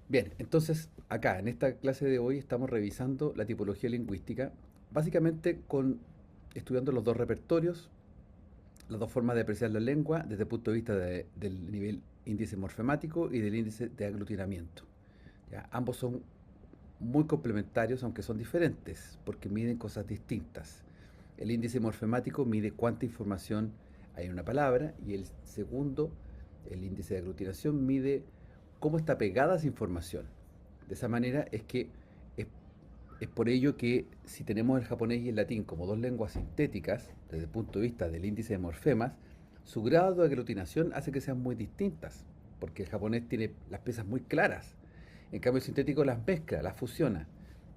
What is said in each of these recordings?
Bien, entonces acá en esta clase de hoy estamos revisando la tipología lingüística, básicamente estudiando los dos repertorios, las dos formas de apreciar la lengua desde el punto de vista del nivel índice morfemático y del índice de aglutinamiento. ¿Ya? Ambos son muy complementarios, aunque son diferentes, porque miden cosas distintas. El índice morfemático mide cuánta información hay en una palabra y el segundo, el índice de aglutinación, mide cómo está pegada esa información. De esa manera es, es por ello que si tenemos el japonés y el latín como dos lenguas sintéticas, desde el punto de vista del índice de morfemas, su grado de aglutinación hace que sean muy distintas, porque el japonés tiene las piezas muy claras, en cambio el sintético las mezcla, las fusiona,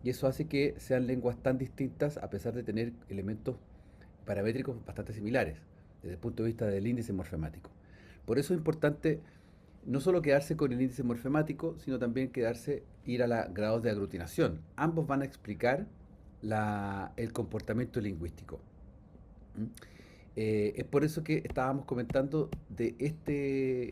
y eso hace que sean lenguas tan distintas a pesar de tener elementos paramétricos bastante similares, desde el punto de vista del índice morfemático. Por eso es importante no solo quedarse con el índice morfemático, sino también ir a los grados de aglutinación. Ambos van a explicar el comportamiento lingüístico. ¿Mm? Es por eso que estábamos comentando de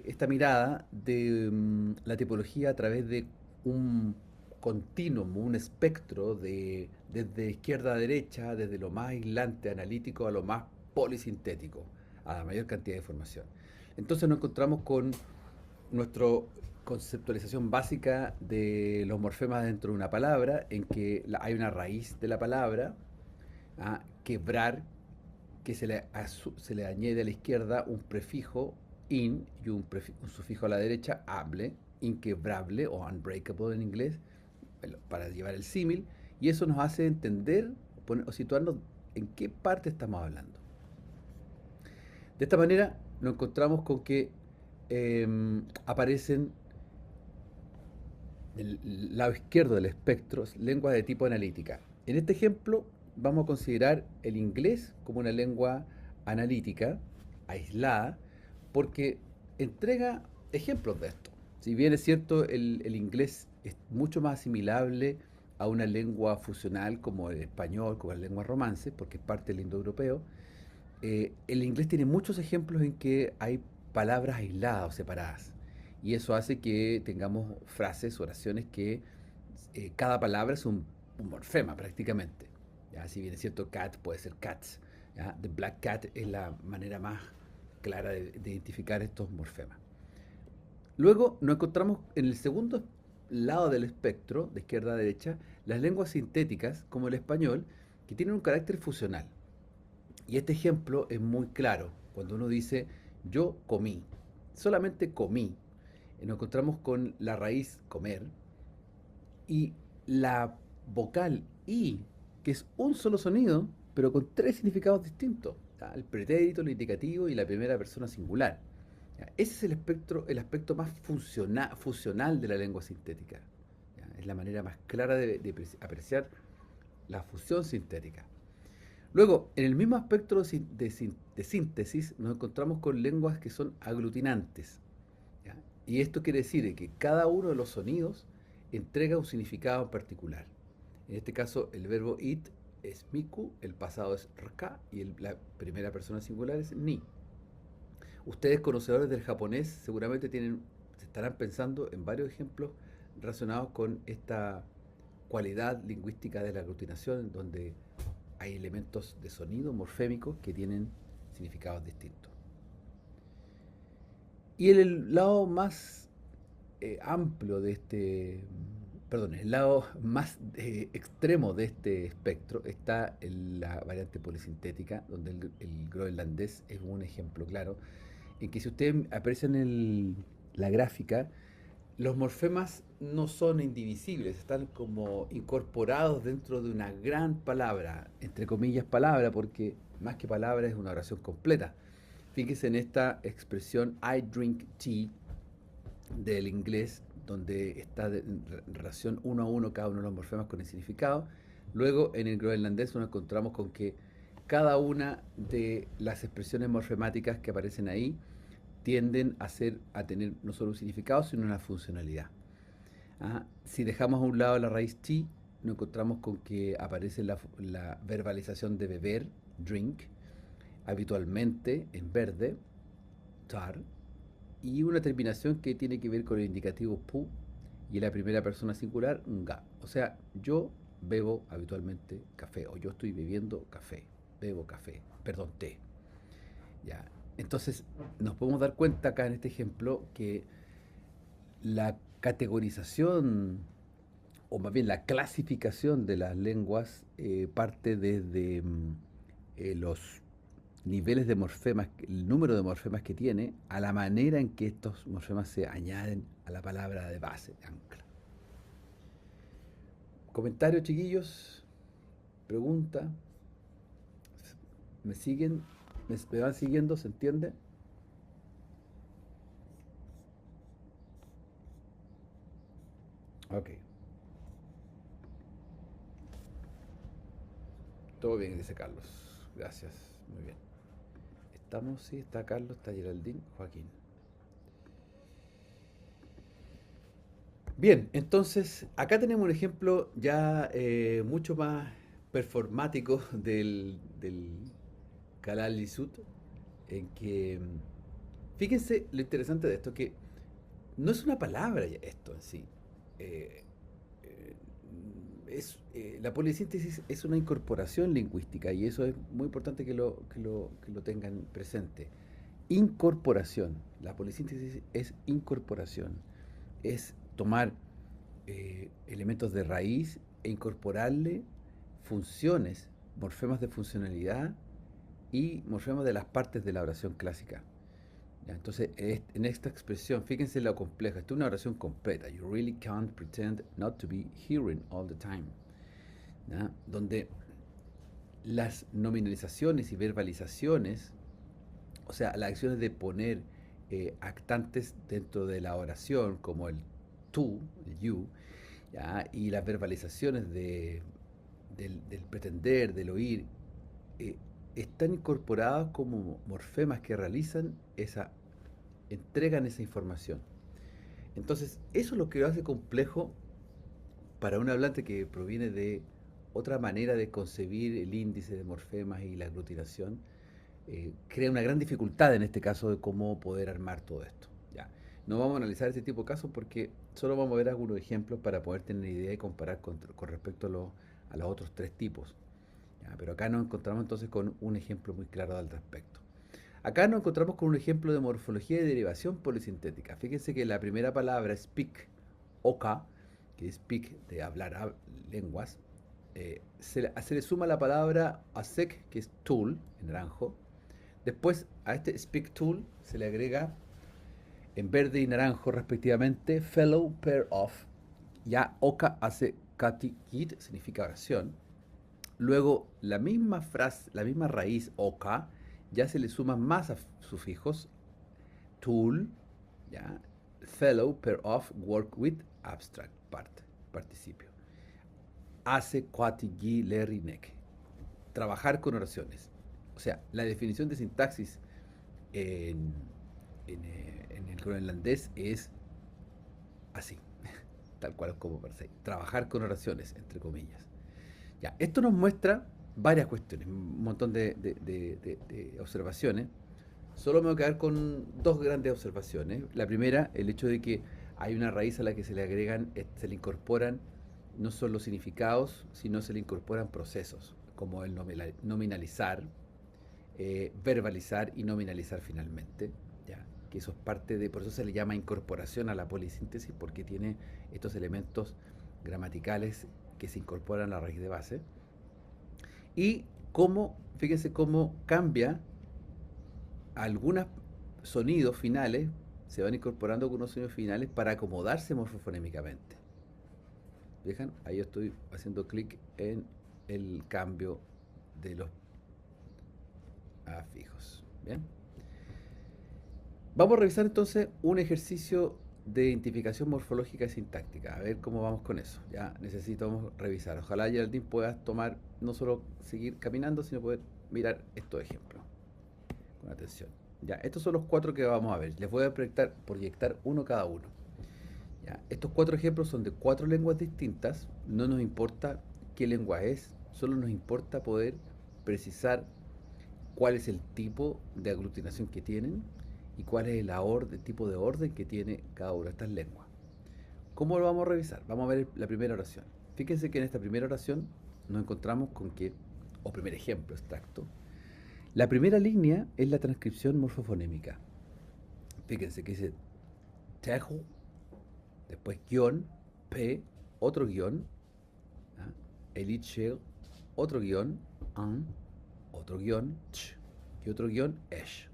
esta mirada de la tipología a través de un continuum, un espectro desde izquierda a derecha, desde lo más aislante, analítico, a lo más polisintético, a la mayor cantidad de información. Entonces nos encontramos con nuestra conceptualización básica de los morfemas dentro de una palabra, en que hay una raíz de la palabra, quebrar, que se le añade a la izquierda un prefijo in y un sufijo a la derecha, able, inquebrable o unbreakable en inglés, para llevar el símil, y eso nos hace entender o situarnos en qué parte estamos hablando. De esta manera nos encontramos con que aparecen del lado izquierdo del espectro lenguas de tipo analítica. En este ejemplo vamos a considerar el inglés como una lengua analítica, aislada, porque entrega ejemplos de esto. Si bien es cierto, el inglés es mucho más asimilable a una lengua fusional como el español, como la lengua romance, porque es parte del indoeuropeo, el inglés tiene muchos ejemplos en que hay palabras aisladas o separadas. Y eso hace que tengamos frases, oraciones que cada palabra es un morfema prácticamente. ¿Ya? Si bien es cierto, cat puede ser cats. ¿Ya? The black cat es la manera más clara de identificar estos morfemas. Luego nos encontramos en el segundo lado del espectro, de izquierda a derecha, las lenguas sintéticas, como el español, que tienen un carácter fusional. Y este ejemplo es muy claro. Cuando uno dice yo comí, solamente comí, nos encontramos con la raíz comer y la vocal i, que es un solo sonido, pero con tres significados distintos. ¿Ya? El pretérito, el indicativo y la primera persona singular. ¿Ya? Ese es el aspecto más fusional de la lengua sintética. ¿Ya? Es la manera más clara de apreciar la fusión sintética. Luego, en el mismo aspecto de síntesis, nos encontramos con lenguas que son aglutinantes. ¿Ya? Y esto quiere decir que cada uno de los sonidos entrega un significado en particular. En este caso, el verbo it es miku, el pasado es rka y la primera persona singular es ni. Ustedes, conocedores del japonés, seguramente se estarán pensando en varios ejemplos relacionados con esta cualidad lingüística de la aglutinación, donde hay elementos de sonido morfémicos que tienen significados distintos. Y en el lado más amplio de perdón, el lado más extremo de este espectro está la variante polisintética, donde el groenlandés es un ejemplo claro, en que si ustedes aprecian la gráfica, los morfemas no son indivisibles, están como incorporados dentro de una gran palabra, entre comillas palabra, porque más que palabra es una oración completa. Fíjense en esta expresión I drink tea del inglés, donde está en relación uno a uno cada uno de los morfemas con el significado. Luego en el groenlandés nos encontramos con que cada una de las expresiones morfemáticas que aparecen ahí tienden a tener no solo un significado, sino una funcionalidad. Si dejamos a un lado la raíz T, nos encontramos con que aparece la verbalización de beber, drink, habitualmente en verde, tar, y una terminación que tiene que ver con el indicativo pu, y la primera persona singular, nga. O sea, yo bebo habitualmente café o yo estoy bebiendo café, bebo café, perdón, té. Ya. Entonces, nos podemos dar cuenta acá en este ejemplo que la categorización, o más bien la clasificación de las lenguas, parte desde los niveles de morfemas, el número de morfemas que tiene, a la manera en que estos morfemas se añaden a la palabra de base, de ancla. Comentarios, chiquillos, pregunta, ¿me siguen? ¿Me van siguiendo? ¿Se entiende? Ok, todo bien, dice Carlos. Gracias, muy bien. Estamos, sí, está Carlos, está Geraldine, Joaquín. Bien, entonces acá tenemos un ejemplo ya mucho más performático del Kalal Lisut, en que, fíjense lo interesante de esto, que no es una palabra esto en sí. Eh, eh, la polisíntesis es una incorporación lingüística y eso es muy importante que lo tengan presente. Incorporación. La polisíntesis es incorporación. Es tomar elementos de raíz e incorporarle funciones, morfemas de funcionalidad y morfemas de las partes de la oración clásica. ¿Ya? Entonces, en esta expresión, fíjense lo compleja. Esta es una oración completa. You really can't pretend not to be hearing all the time. ¿Ya? Donde las nominalizaciones y verbalizaciones, o sea, las acciones de poner actantes dentro de la oración, como el tú, el you, ¿ya? Y las verbalizaciones del pretender, del oír, eh, están incorporadas como morfemas que realizan entregan esa información. Entonces, eso es lo que lo hace complejo para un hablante que proviene de otra manera de concebir el índice de morfemas y la aglutinación. Crea una gran dificultad en este caso de cómo poder armar todo esto. Ya. No vamos a analizar este tipo de casos porque solo vamos a ver algunos ejemplos para poder tener idea y comparar con respecto a los otros tres tipos. Ya, pero acá nos encontramos entonces con un ejemplo muy claro al respecto. Acá nos encontramos con un ejemplo de morfología y derivación polisintética. Fíjense que la primera palabra, speak, oka, que es speak, de hablar lenguas, se le suma la palabra asec, que es tool, en naranjo. Después a este speak tool se le agrega en verde y naranjo respectivamente fellow, pair of. Ya oka hace kati kit, significa oración. Luego la misma frase, la misma raíz oka, ya se le suman más sufijos, tool, ya, fellow, pair of, work with, abstract, part, participio. Hace, quati, gi, lerri, nec. Trabajar con oraciones. O sea, la definición de sintaxis en, en el groenlandés es así, tal cual como parece. Trabajar con oraciones, entre comillas. Ya, esto nos muestra varias cuestiones, un montón de observaciones. Solo me voy a quedar con dos grandes observaciones. La primera, el hecho de que hay una raíz a la que se le agregan, se le incorporan no solo significados, sino se le incorporan procesos, como el nominalizar, verbalizar y nominalizar finalmente. ¿Ya? Que eso es parte de, por eso se le llama incorporación a la polisíntesis, porque tiene estos elementos gramaticales que se incorporan a la raíz de base. Y cómo, fíjense cómo cambia algunos sonidos finales, se van incorporando algunos sonidos finales para acomodarse morfofonémicamente. ¿Dejan? Ahí estoy haciendo clic en el cambio de los afijos. Bien. Vamos a revisar entonces un ejercicio de identificación morfológica y sintáctica. A ver cómo vamos con eso. Ya necesitamos revisar. Ojalá Geraldine puedas tomar, no solo seguir caminando, sino poder mirar estos ejemplos con atención. Ya, estos son los cuatro que vamos a ver. Les voy a proyectar uno cada uno. Ya, estos cuatro ejemplos son de cuatro lenguas distintas. No nos importa qué lengua es, solo nos importa poder precisar cuál es el tipo de aglutinación que tienen y cuál es el tipo de orden que tiene cada una de estas lenguas. ¿Cómo lo vamos a revisar? Vamos a ver la primera oración. Fíjense que en esta primera oración nos encontramos con que, o primer ejemplo extracto, la primera línea es la transcripción morfofonémica. Fíjense que dice tejo, después guión, p, otro guión, ¿ah? Elichel, otro guión, an, otro guión, ch, y otro guión, esh.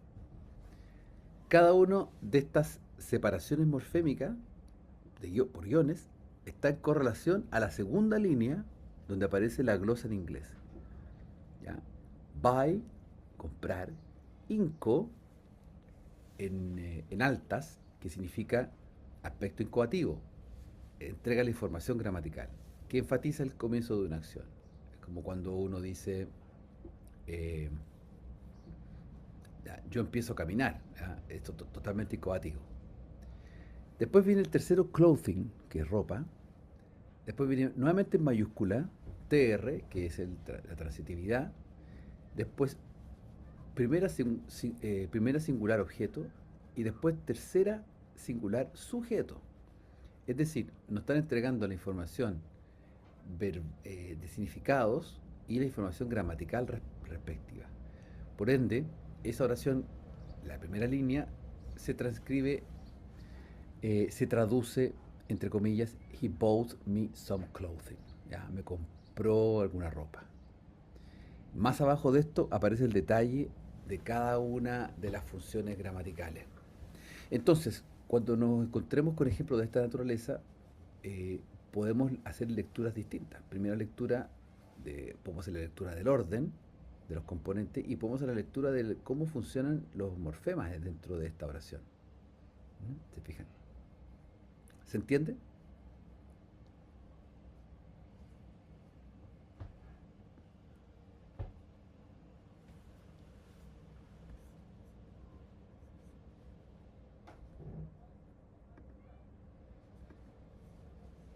Cada uno de estas separaciones morfémicas por guiones está en correlación a la segunda línea donde aparece la glosa en inglés. ¿Ya? Buy, comprar, inco, en altas, que significa aspecto incoativo, entrega la información gramatical, que enfatiza el comienzo de una acción. Es como cuando uno dice, eh, yo empiezo a caminar, ¿ya? Esto totalmente incoativo. Después viene el tercero, clothing, que es ropa. Después viene nuevamente en mayúscula, TR, que es la transitividad. Después, primera singular objeto. Y después, tercera singular sujeto. Es decir, nos están entregando la información de significados y la información gramatical respectiva. Por ende, esa oración, la primera línea, se transcribe, se traduce, entre comillas, he bought me some clothing. Ya, me compró alguna ropa. Más abajo de esto aparece el detalle de cada una de las funciones gramaticales. Entonces, cuando nos encontremos con ejemplos de esta naturaleza, podemos hacer lecturas distintas. Primera lectura, podemos hacer la lectura del orden de los componentes y podemos hacer la lectura de cómo funcionan los morfemas dentro de esta oración. ¿Se fijan? ¿Se entiende?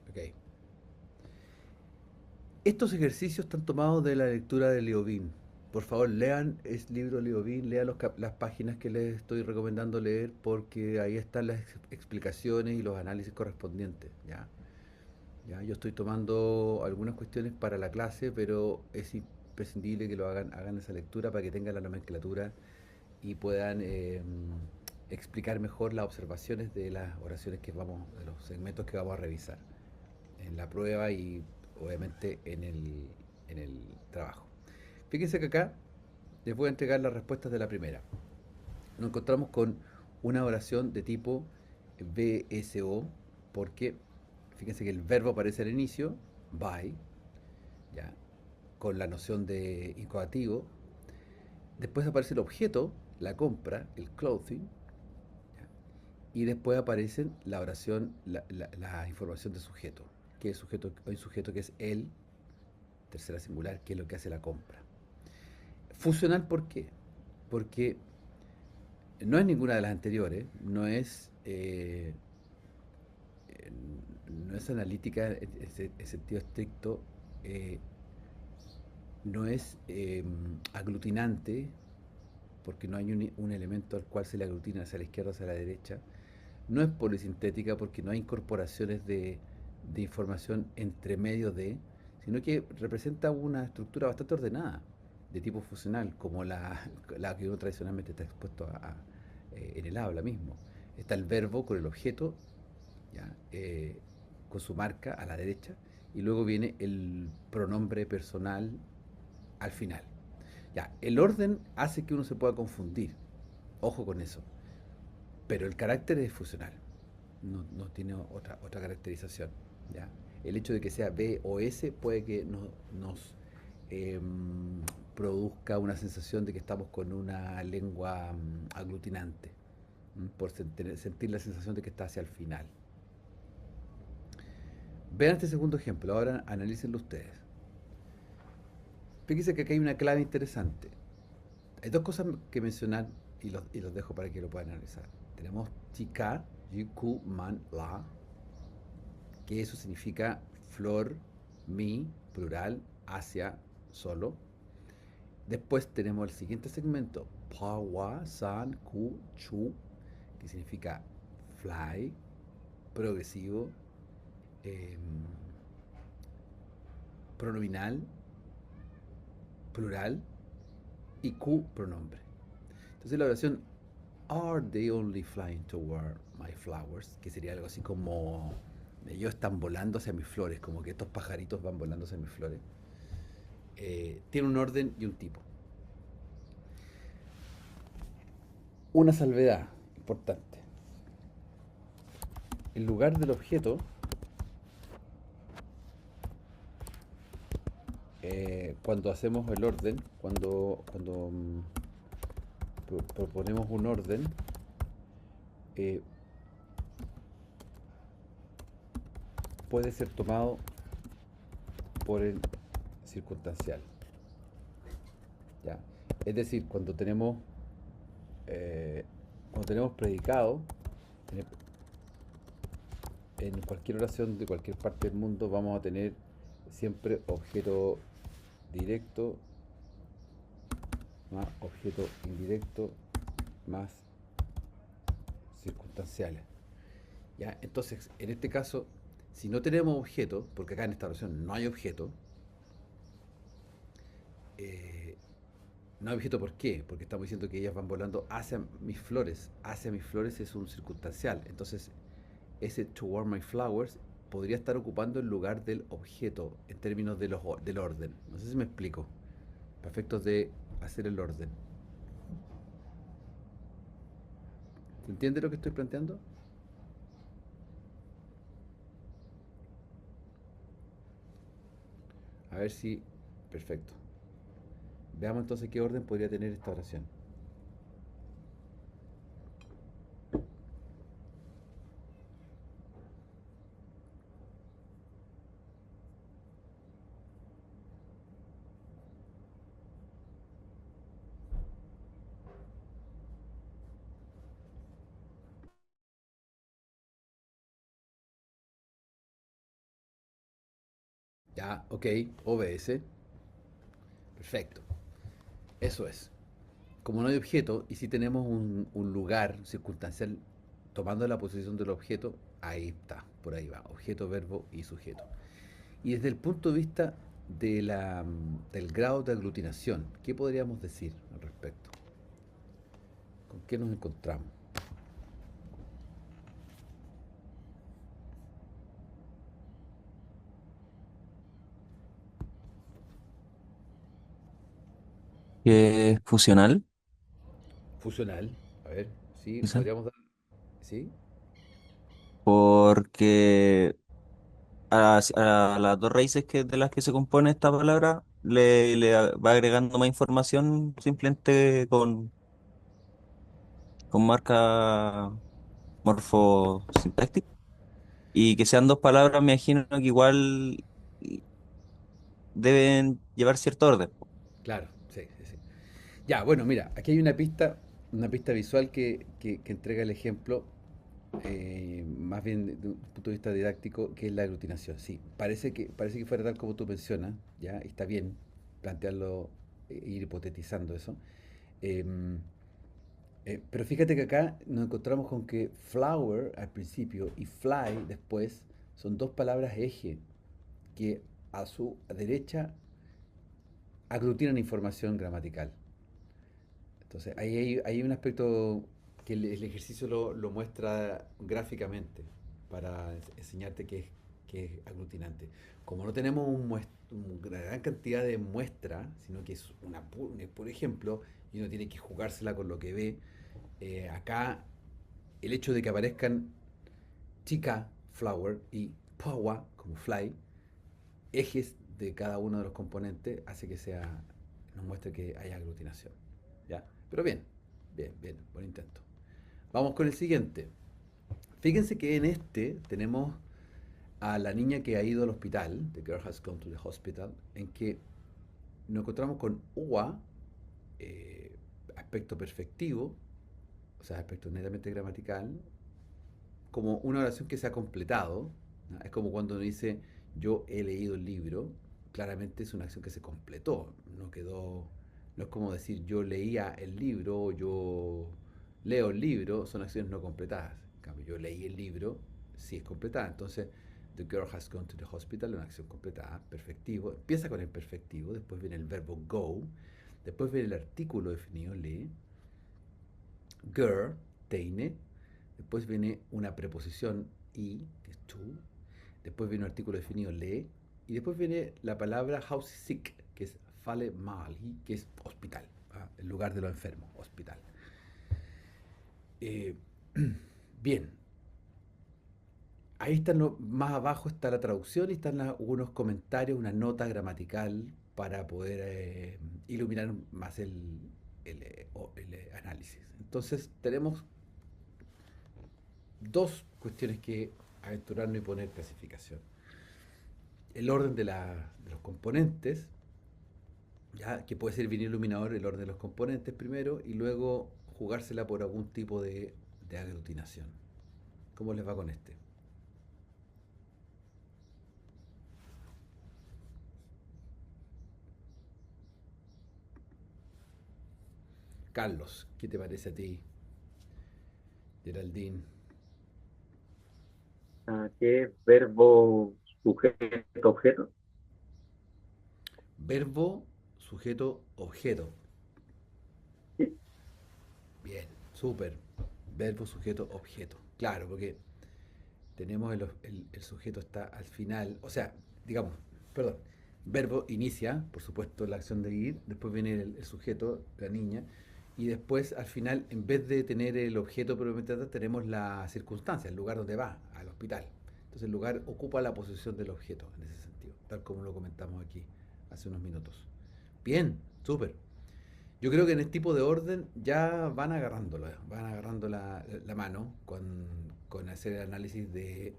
Ok. Estos ejercicios están tomados de la lectura de Liobin. Por favor, lean el libro Liobin, lean las páginas que les estoy recomendando leer porque ahí están las explicaciones y los análisis correspondientes. ¿Ya? ¿Ya? Yo estoy tomando algunas cuestiones para la clase, pero es imprescindible que hagan esa lectura para que tengan la nomenclatura y puedan explicar mejor las observaciones de las oraciones de los segmentos que vamos a revisar en la prueba y obviamente en el trabajo. Fíjense que acá les voy a entregar las respuestas de la primera. Nos encontramos con una oración de tipo BSO, porque fíjense que el verbo aparece al inicio, buy, ¿ya? Con la noción de incoativo. Después aparece el objeto, la compra, el clothing, ¿ya? Y después aparece la oración, la información de sujeto, que es el sujeto que es el, tercera singular, que es lo que hace la compra. Funcional, ¿por qué? Porque no es ninguna de las anteriores, no es analítica en sentido estricto, eh, no es aglutinante, porque no hay un elemento al cual se le aglutina hacia la izquierda o hacia la derecha, no es polisintética porque no hay incorporaciones de información entre medio de, sino que representa una estructura bastante ordenada, de tipo funcional, como la que uno tradicionalmente está expuesto en el habla mismo. Está el verbo con el objeto, ¿ya? Con su marca a la derecha, y luego viene el pronombre personal al final. Ya, el orden hace que uno se pueda confundir, ojo con eso, pero el carácter es funcional, no tiene otra caracterización. ¿Ya? El hecho de que sea B o S puede que nos eh, produzca una sensación de que estamos con una lengua aglutinante, por sentir la sensación de que está hacia el final. Vean este segundo ejemplo, ahora analícenlo ustedes. Fíjense que aquí hay una clave interesante. Hay dos cosas que mencionar y los dejo para que lo puedan analizar. Tenemos chica, yiku, man, la, que eso significa flor, mi, plural, hacia, solo. Después tenemos el siguiente segmento, pa, wa, san, ku, chu, que significa fly, progresivo, eh, pronominal, plural y Q pronombre. Entonces la oración Are they only flying toward my flowers? Que sería algo así como ellos están volando hacia mis flores, como que estos pajaritos van volando hacia mis flores. Tiene un orden y un tipo. Una salvedad importante. En lugar del objeto, cuando hacemos el orden, cuando proponemos un orden, eh, puede ser tomado por el circunstancial. ¿Ya? Es decir, cuando tenemos predicado, en cualquier oración de cualquier parte del mundo vamos a tener siempre objeto directo más objeto indirecto más circunstanciales. ¿Ya? Entonces, en este caso, si no tenemos objeto, porque acá en esta oración no hay objeto, eh, no hay objeto, ¿por qué? Porque estamos diciendo que ellas van volando hacia mis flores. Hacia mis flores es un circunstancial. Entonces, ese toward my flowers podría estar ocupando el lugar del objeto en términos del orden. No sé si me explico. Para efectos de hacer el orden. ¿Se entiende lo que estoy planteando? A ver si... Perfecto. Veamos entonces qué orden podría tener esta oración. Ya, ok, OBS. Perfecto. Eso es. Como no hay objeto, y si tenemos un lugar circunstancial tomando la posición del objeto, ahí está, por ahí va. Objeto, verbo y sujeto. Y desde el punto de vista del grado de aglutinación, ¿qué podríamos decir al respecto? ¿Con qué nos encontramos? Que es fusional, Fusional. A ver, sí, quizá, podríamos dar. Sí, porque a las dos raíces de las que se compone esta palabra le va agregando más información simplemente con marca morfosintáctica. Y que sean dos palabras, me imagino que igual deben llevar cierto orden. claro, sí, sí, sí. Ya, bueno, mira, aquí hay una pista visual que entrega el ejemplo, más bien de un punto de vista didáctico, que es la aglutinación. Sí, parece que fuera tal como tú mencionas, ya, y está bien plantearlo, ir hipotetizando eso. Em, pero fíjate que acá nos encontramos con que flower al principio y fly después son dos palabras eje que a su derecha aglutinan información gramatical. Entonces, hay un aspecto que el ejercicio lo muestra gráficamente para enseñarte que es aglutinante. Como no tenemos una gran cantidad de muestra, sino que es un puro ejemplo, y uno tiene que jugársela con lo que ve, acá el hecho de que aparezcan chica, flower, y power, como fly, ejes de cada uno de los componentes, hace que nos muestre que hay aglutinación. ¿Ya? Pero bien, bien, bien, buen intento. Vamos con el siguiente. Fíjense que en este tenemos a la niña que ha ido al hospital, The Girl Has Gone to the Hospital, en que nos encontramos con UA, aspecto perfectivo, o sea, aspecto netamente gramatical, como una oración que se ha completado, ¿no? Es como cuando uno dice yo he leído el libro, claramente es una acción que se completó, no quedó, no es como decir yo leía el libro o yo leo el libro, son acciones no completadas. En cambio, yo leí el libro, sí es completada. Entonces, The girl has gone to the hospital, una acción completada, perfectivo. Empieza con el perfectivo, después viene el verbo go, después viene el artículo definido, le, girl, teine, después viene una preposición y, que es to, después viene un artículo definido, le, y después viene la palabra house sick, que es fale mal, que es hospital, ¿ah? El lugar de los enfermos, hospital. Eh, bien, ahí están más abajo está la traducción y están unos comentarios, una nota gramatical para poder iluminar más el análisis. Entonces tenemos dos cuestiones que aventurarnos y poner clasificación. El orden de los componentes, ya que puede ser bien iluminador el orden de los componentes primero y luego jugársela por algún tipo de aglutinación. ¿Cómo les va con este? Carlos, ¿qué te parece a ti, Geraldine? ¿Qué verbo sujeto objeto? Verbo, sujeto, objeto. Sí. Bien, súper. Verbo, sujeto, objeto. Claro, porque tenemos el sujeto está al final, o sea, digamos, perdón, verbo inicia, por supuesto, la acción de ir, después viene el sujeto, la niña, y después al final, en vez de tener el objeto propiamente tal, tenemos la circunstancia, el lugar donde va, al hospital. Entonces el lugar ocupa la posición del objeto, en ese sentido, tal como lo comentamos aquí hace unos minutos. Bien, súper. Yo creo que en este tipo de orden ya van agarrando la mano con hacer el análisis de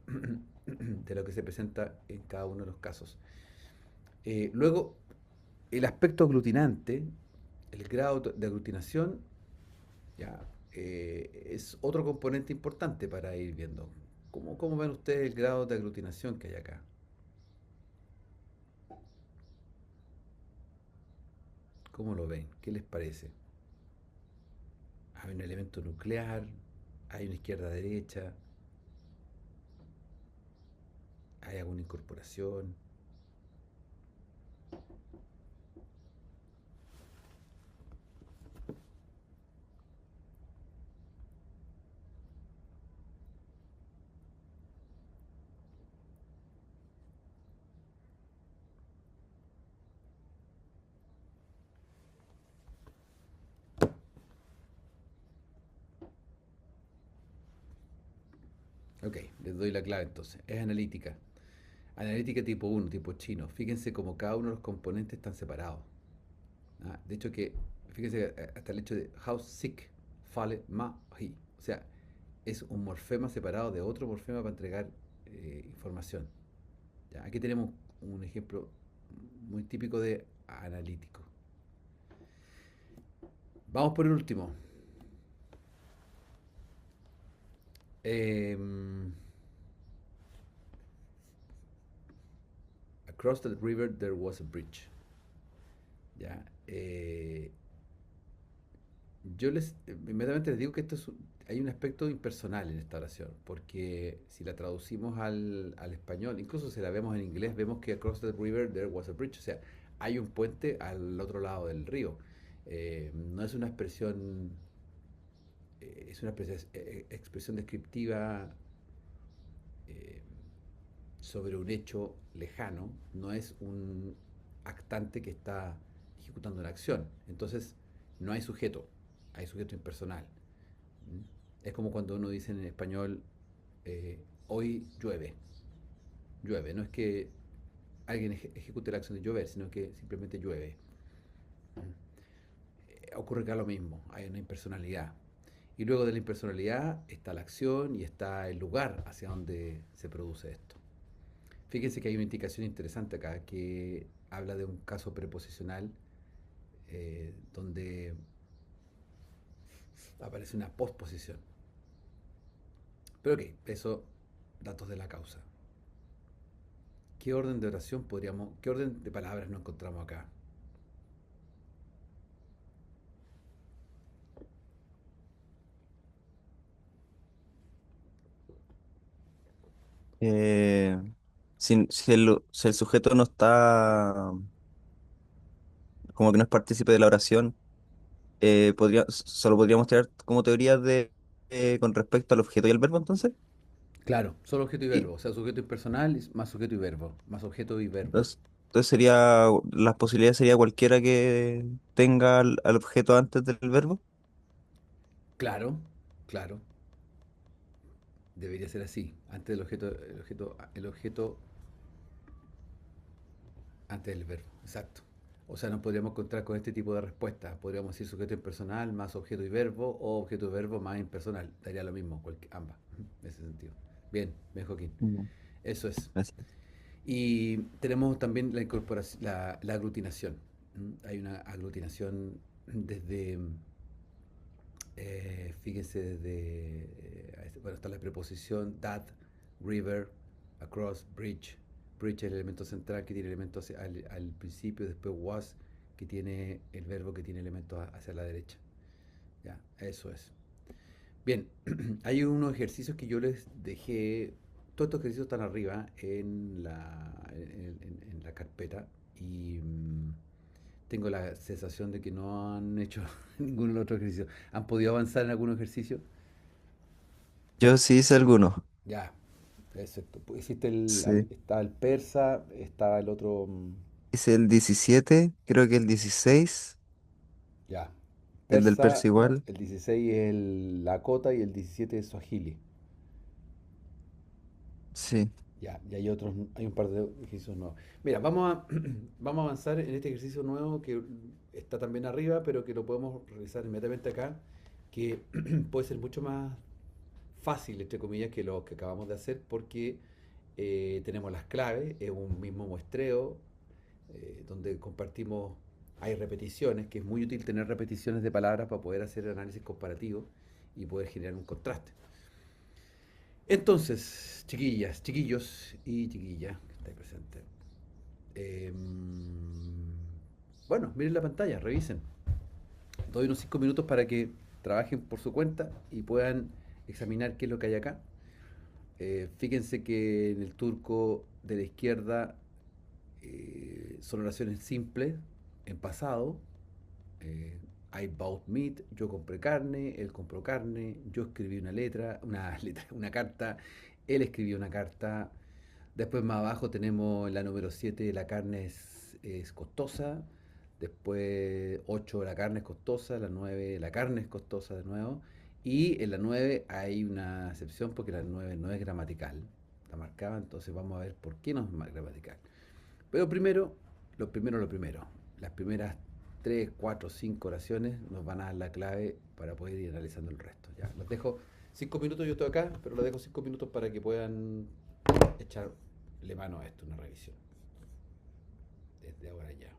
lo que se presenta en cada uno de los casos. Luego, el aspecto aglutinante, el grado de aglutinación, ya es otro componente importante para ir viendo. ¿Cómo ven ustedes el grado de aglutinación que hay acá? ¿Cómo lo ven? ¿Qué les parece? Hay un elemento nuclear, hay una izquierda-derecha, hay alguna incorporación. Ok, les doy la clave entonces. Es analítica. Analítica tipo uno, tipo chino. Fíjense cómo cada uno de los componentes están separados. ¿Ah? De hecho que, fíjense hasta el hecho de how sick, fale, ma, hi. O sea, es un morfema separado de otro morfema para entregar información. ¿Ya? Aquí tenemos un ejemplo muy típico de analítico. Vamos por el último. Em, Across the river there was a bridge. ¿Ya? Yo inmediatamente les digo que hay un aspecto impersonal en esta oración, porque si la traducimos al español, incluso si la vemos en inglés, vemos que across the river there was a bridge, o sea, hay un puente al otro lado del río. No es una expresión, es una expresión descriptiva eh, sobre un hecho lejano, no es un actante que está ejecutando una acción. Entonces, no hay sujeto, hay sujeto impersonal. Es como cuando uno dice en español, hoy llueve. Llueve, no es que alguien ejecute la acción de llover, sino que simplemente llueve. Ocurre acá lo mismo, hay una impersonalidad. Y luego de la impersonalidad está la acción y está el lugar hacia donde se produce esto. Fíjense que hay una indicación interesante acá que habla de un caso preposicional donde aparece una posposición. Pero ok, eso, datos de la causa. ¿Qué orden de oración podríamos, qué orden de palabras nos encontramos acá? si el sujeto no está, como que no es partícipe de la oración, solo podríamos tirar como teorías con respecto al objeto y al verbo, entonces. Claro, solo objeto y Y verbo. O sea, sujeto impersonal más sujeto y verbo. Más objeto y verbo. entonces las posibilidades sería cualquiera que tenga al objeto antes del verbo. Claro, claro. Debería ser así. Antes del objeto, el objeto antes del verbo. Exacto. O sea, nos podríamos encontrar con este tipo de respuestas. Podríamos decir sujeto impersonal más objeto y verbo o objeto y verbo más impersonal. Daría lo mismo, ambas, en ese sentido. Bien, bien, Joaquín. Mm. Eso es. Gracias. Y tenemos también la incorporación, la aglutinación. Hay una aglutinación desde, fíjense, bueno, está la preposición that, river, across, bridge. Bridge es el elemento central que tiene elementos al principio, después was, que tiene el verbo que tiene elementos hacia la derecha. Ya, eso es. Bien, hay unos ejercicios que yo les dejé, todos estos ejercicios están arriba en la carpeta y tengo la sensación de que no han hecho ningún otro ejercicio. ¿Han podido avanzar en algún ejercicio? Yo sí hice algunos. Ya, exacto. Pues Sí. estaba el persa, estaba el otro, Hice el 17, creo que el 16, ya, el del persa persa, igual. el 16 es el Lakota y el 17 es Swahili. Sí. Ya, y hay otros, hay un par de ejercicios nuevos. Mira, vamos a avanzar en este ejercicio nuevo que está también arriba, pero que lo podemos realizar inmediatamente acá, que puede ser mucho más fácil, entre comillas, que lo que acabamos de hacer, porque tenemos las claves, es un mismo muestreo, donde compartimos, hay repeticiones, que es muy útil tener repeticiones de palabras para poder hacer análisis comparativo y poder generar un contraste. Entonces, chiquillas, chiquillos y chiquilla, que estáis presentes. eh, bueno, miren la pantalla, revisen. Doy unos 5 minutos para que trabajen por su cuenta y puedan examinar qué es lo que hay acá. Fíjense que en el turco de la izquierda son oraciones simples, en pasado. Eh, I bought meat, yo compré carne, él compró carne, yo escribí una carta, él escribió una carta. Después más abajo tenemos la número 7, la carne es costosa. Después 8, la carne es costosa. La 9, la carne es costosa de nuevo. Y en la 9 hay una excepción porque la 9 no es gramatical. Está marcada, entonces vamos a ver por qué no es gramatical. Pero lo primero. Las primeras 3, 4, 5 oraciones nos van a dar la clave para poder ir analizando el resto. Ya, los dejo 5 minutos, yo estoy acá, pero los dejo 5 minutos para que puedan echarle mano a esto, una revisión. Desde ahora ya.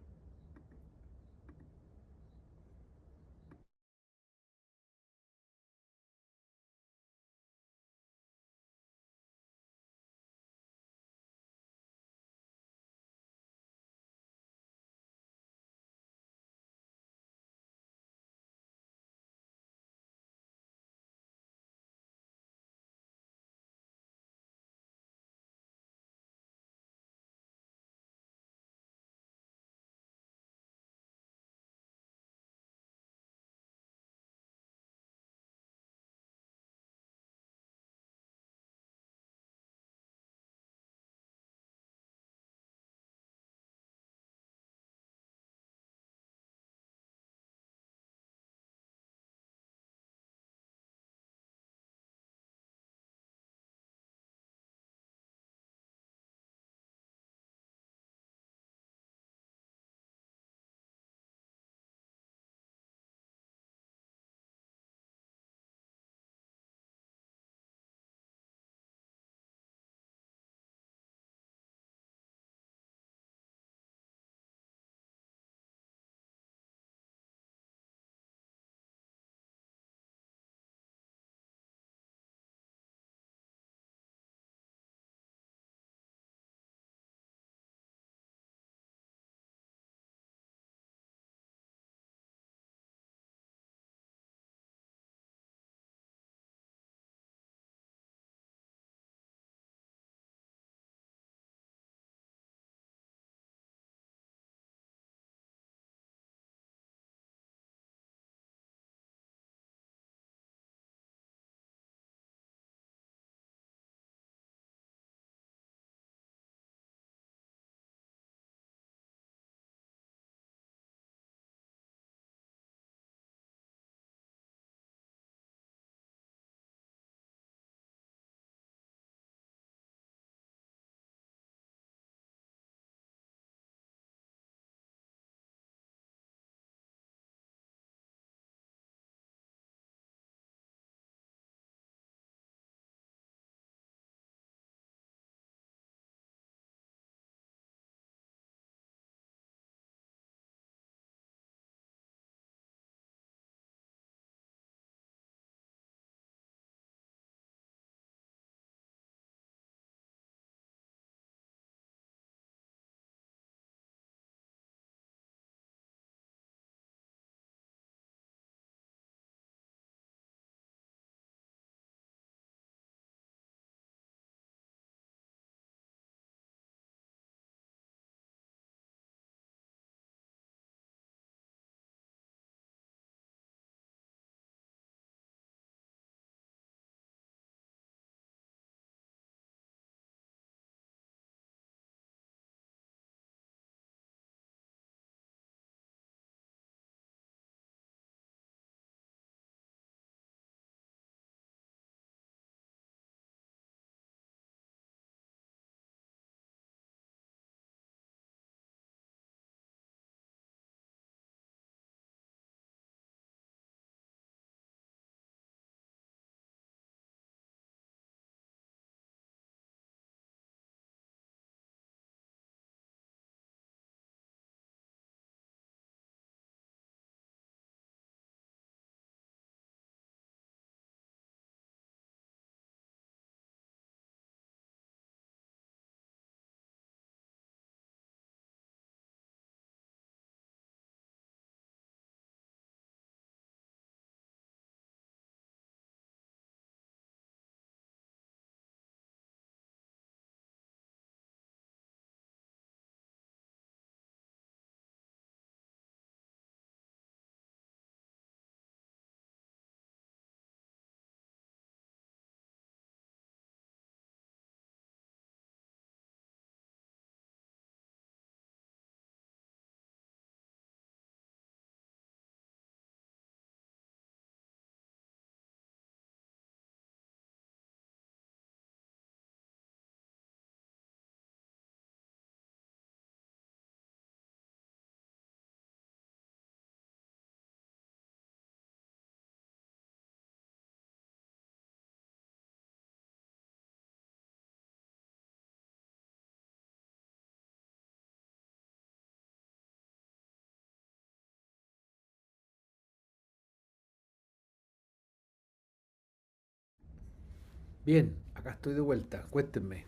Bien, acá estoy de vuelta. Cuéntenme.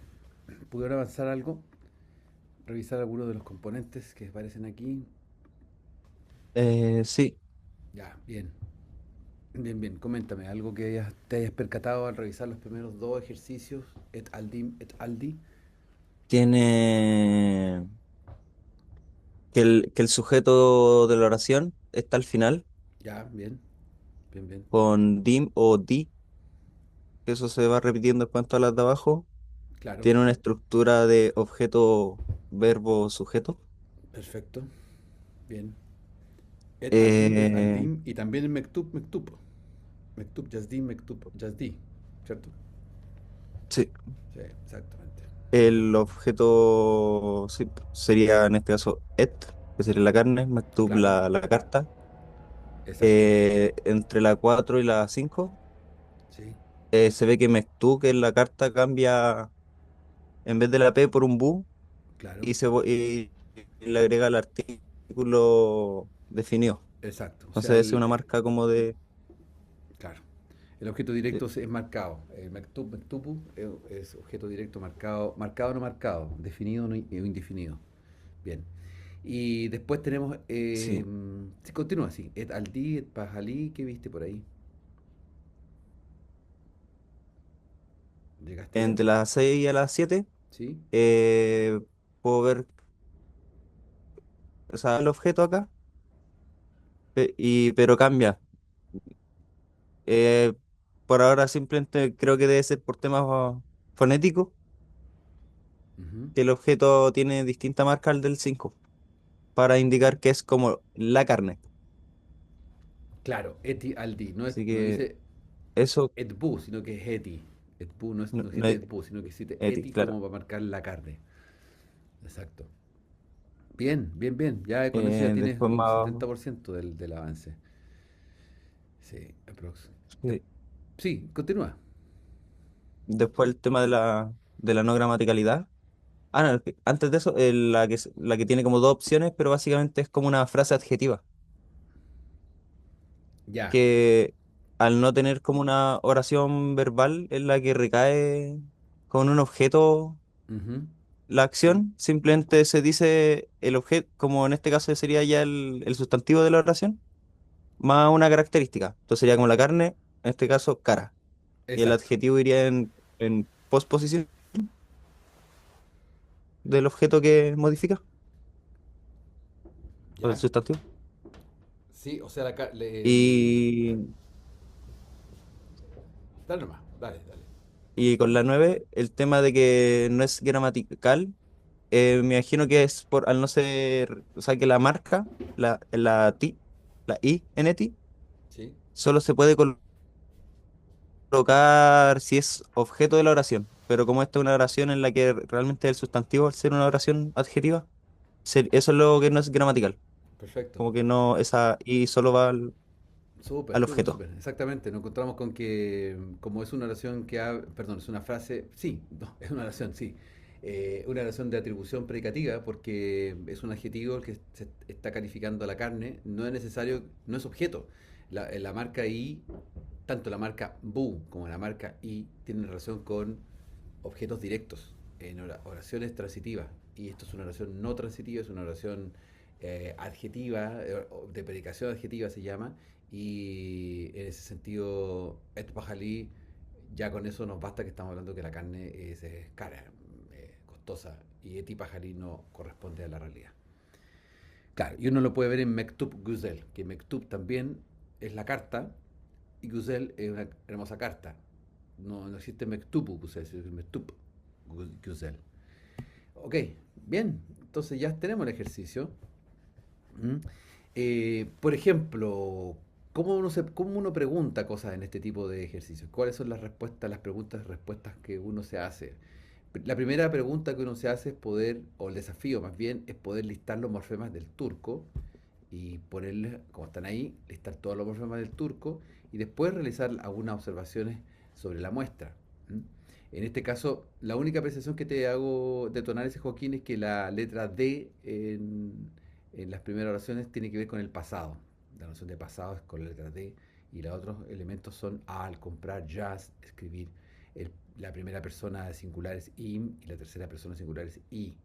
¿Pudieron avanzar algo? ¿Revisar algunos de los componentes que aparecen aquí? Sí, Ya, bien. Bien, bien. Coméntame algo que te hayas percatado al revisar los primeros dos ejercicios, et aldim, et aldi. tiene que el sujeto de la oración está al final Ya, bien, bien, bien. con dim o di, que eso se va repitiendo en cuanto a las de abajo. Claro, Tiene una estructura de objeto, verbo, sujeto. perfecto. Bien. Et Eh, aldim y también el mektub, mektub. Mektub, yazdi, mektub, yazdi. ¿Cierto? sí, Sí, exactamente. Bien. el objeto sí, sería en este caso et, que sería la carne, maktub Claro, la carta. exacto. Entre la 4 y la 5 Sí, se ve que maktub, que es la carta, cambia en vez de la P por un bu claro. y le agrega el artículo definido. Exacto. O sea, Entonces es una marca como de... claro. El objeto Sí, directo es marcado. El mektub, mektubu es objeto directo marcado, marcado o no marcado, definido o indefinido. Bien. Y después tenemos, sí. sí, continúa así, et aldi, et pajalí, ¿qué viste por ahí? ¿Llegaste ya? Entre las 6 y las 7 ¿Sí? eh, puedo ver, o sea, el objeto acá, pero cambia. Eh, por ahora simplemente creo que debe ser por temas fonéticos, Ujú. que el objeto tiene distinta marca al del 5 para indicar que es como la carne. Claro, eti aldi. No, Así no que dice eso et bu, sino que es eti. Et bu no, no, no no existe es et bu, sino que existe ético, eti claro. como para marcar la carne. Exacto. Bien, bien, bien. Ya con eso ya tienes Después un más, 70% del avance. Sí, aprox. De- sí, sí, continúa. después el tema de la no gramaticalidad. Ah, no, antes de eso, la que tiene como dos opciones, pero básicamente es como una frase adjetiva, Ya. que al no tener como una oración verbal en la que recae con un objeto Ujú. la acción, simplemente se dice el objeto, como en este caso sería ya el sustantivo de la oración, más una característica. Entonces sería como la carne, en este caso cara, y el Exacto. adjetivo iría en posposición del objeto que modifica, o del Ya. sustantivo. Sí, o sea, Y dale nomás, dale, dale. Y con la 9 el tema de que no es gramatical, me imagino que es por, al no ser, o sea, que la marca, la I en ti, Sí, solo se puede colocar si es objeto de la oración. Pero como esta es una oración en la que realmente el sustantivo, al ser una oración adjetiva, eso es lo que no es gramatical. perfecto. Como que no, esa I solo va Súper, al súper, objeto. súper. Exactamente. Nos encontramos con que, como es una oración que perdón, es una frase, sí, no, es una oración, sí. Una oración de atribución predicativa, porque es un adjetivo el que se está calificando a la carne, no es necesario, no es objeto. La marca I, tanto la marca bu como la marca I, tienen relación con objetos directos en oraciones transitivas. Y esto es una oración no transitiva, es una oración adjetiva, de predicación adjetiva se llama, y en ese sentido, et pajalí, ya con eso nos basta que estamos hablando que la carne es cara, costosa, y eti pajalí no corresponde a la realidad. Claro, y uno lo puede ver en Mektub Güzel, que Mektub también es la carta, y Güzel es una hermosa carta. No, no existe Mektubu Güzel, sino que Mektub Güzel. Ok, bien, entonces ya tenemos el ejercicio. ¿Mm? Por ejemplo, ¿cómo uno pregunta cosas en este tipo de ejercicios? ¿Cuáles son las respuestas, las preguntas y respuestas que uno se hace? La primera pregunta que uno se hace es poder, o el desafío más bien, es poder listar los morfemas del turco y ponerles, como están ahí, listar todos los morfemas del turco y después realizar algunas observaciones sobre la muestra. ¿Mm? En este caso, la única apreciación que te hago de tu análisis, Joaquín, es que la letra D en las primeras oraciones tiene que ver con el pasado. La noción de pasado es con la letra D y los otros elementos son al, comprar, jazz, escribir. El- la primera persona singular es im y la tercera persona singular es i.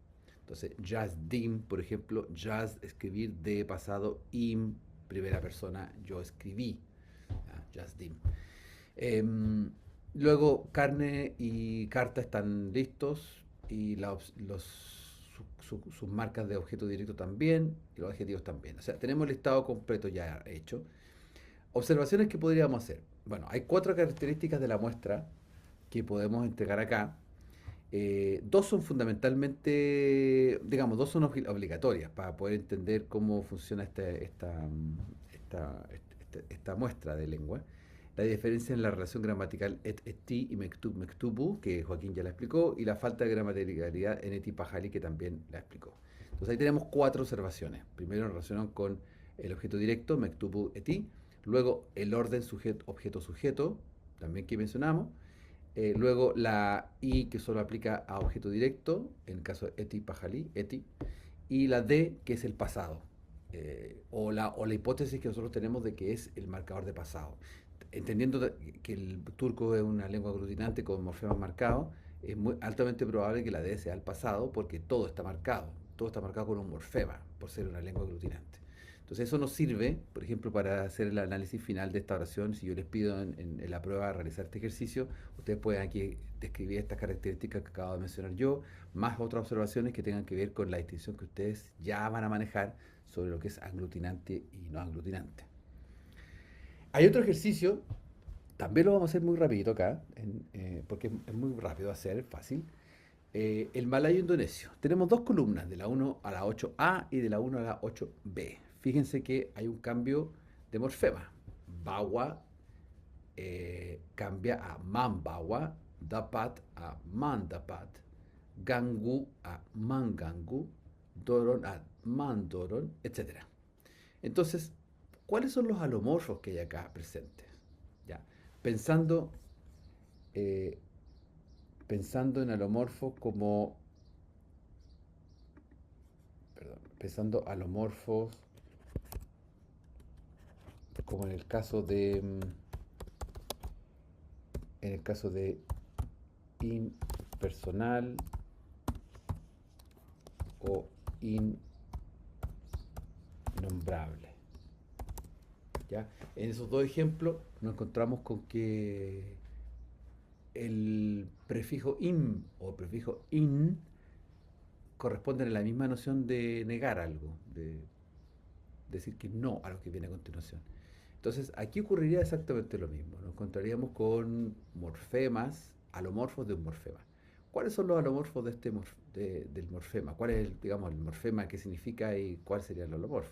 Entonces, yazdim, por ejemplo, yaz, escribir de pasado, im, primera persona, yo escribí. Yazdim. Em, Luego, carne y carta están listos y sus marcas de objeto directo también y los adjetivos también. O sea, tenemos el listado completo ya hecho. Observaciones que podríamos hacer. Bueno, hay cuatro características de la muestra que podemos entregar acá. Dos son fundamentalmente, digamos, dos son obligatorias para poder entender cómo funciona esta muestra de lengua. La diferencia en la relación gramatical eti y mektubu, que Joaquín ya la explicó, y la falta de gramaticalidad en eti pajali, que también la explicó. Entonces ahí tenemos cuatro observaciones. Primero en relación con el objeto directo, mektubu eti. Luego el orden sujeto, objeto, sujeto, también que mencionamos. Luego la I que solo aplica a objeto directo, en el caso de eti, pajali, eti. Y la D que es el pasado. O la hipótesis que nosotros tenemos de que es el marcador de pasado. Entendiendo que el turco es una lengua aglutinante con morfemas marcados, es muy altamente probable que la D sea el pasado porque todo está marcado. Todo está marcado con un morfema por ser una lengua aglutinante. Entonces eso nos sirve, por ejemplo, para hacer el análisis final de esta oración. Si yo les pido en la prueba realizar este ejercicio, ustedes pueden aquí describir estas características que acabo de mencionar yo, más otras observaciones que tengan que ver con la distinción que ustedes ya van a manejar sobre lo que es aglutinante y no aglutinante. Hay otro ejercicio, también lo vamos a hacer muy rapidito acá, porque es muy rápido de hacer, fácil. El malayo indonesio. Tenemos dos columnas, de la 1 a la 8A y de la 1 a la 8B. Fíjense que hay un cambio de morfema. Bawa cambia a mambawa, dapat a mandapat, gangu a mangangu, doron a mandoron, etc. Entonces, ¿cuáles son los alomorfos que hay acá presentes? ¿Ya? Pensando, eh, pensando en alomorfos como, perdón, pensando alomorfos como en el caso de impersonal o innombrable. ¿Ya? En esos dos ejemplos nos encontramos con que el prefijo im o el prefijo in corresponden a la misma noción de negar algo, de decir que no a lo que viene a continuación. Entonces, aquí ocurriría exactamente lo mismo. Nos encontraríamos con morfemas, alomorfos de un morfema. ¿Cuáles son los alomorfos del morfema? ¿Cuál es, digamos, el morfema que significa y cuál sería el alomorfo?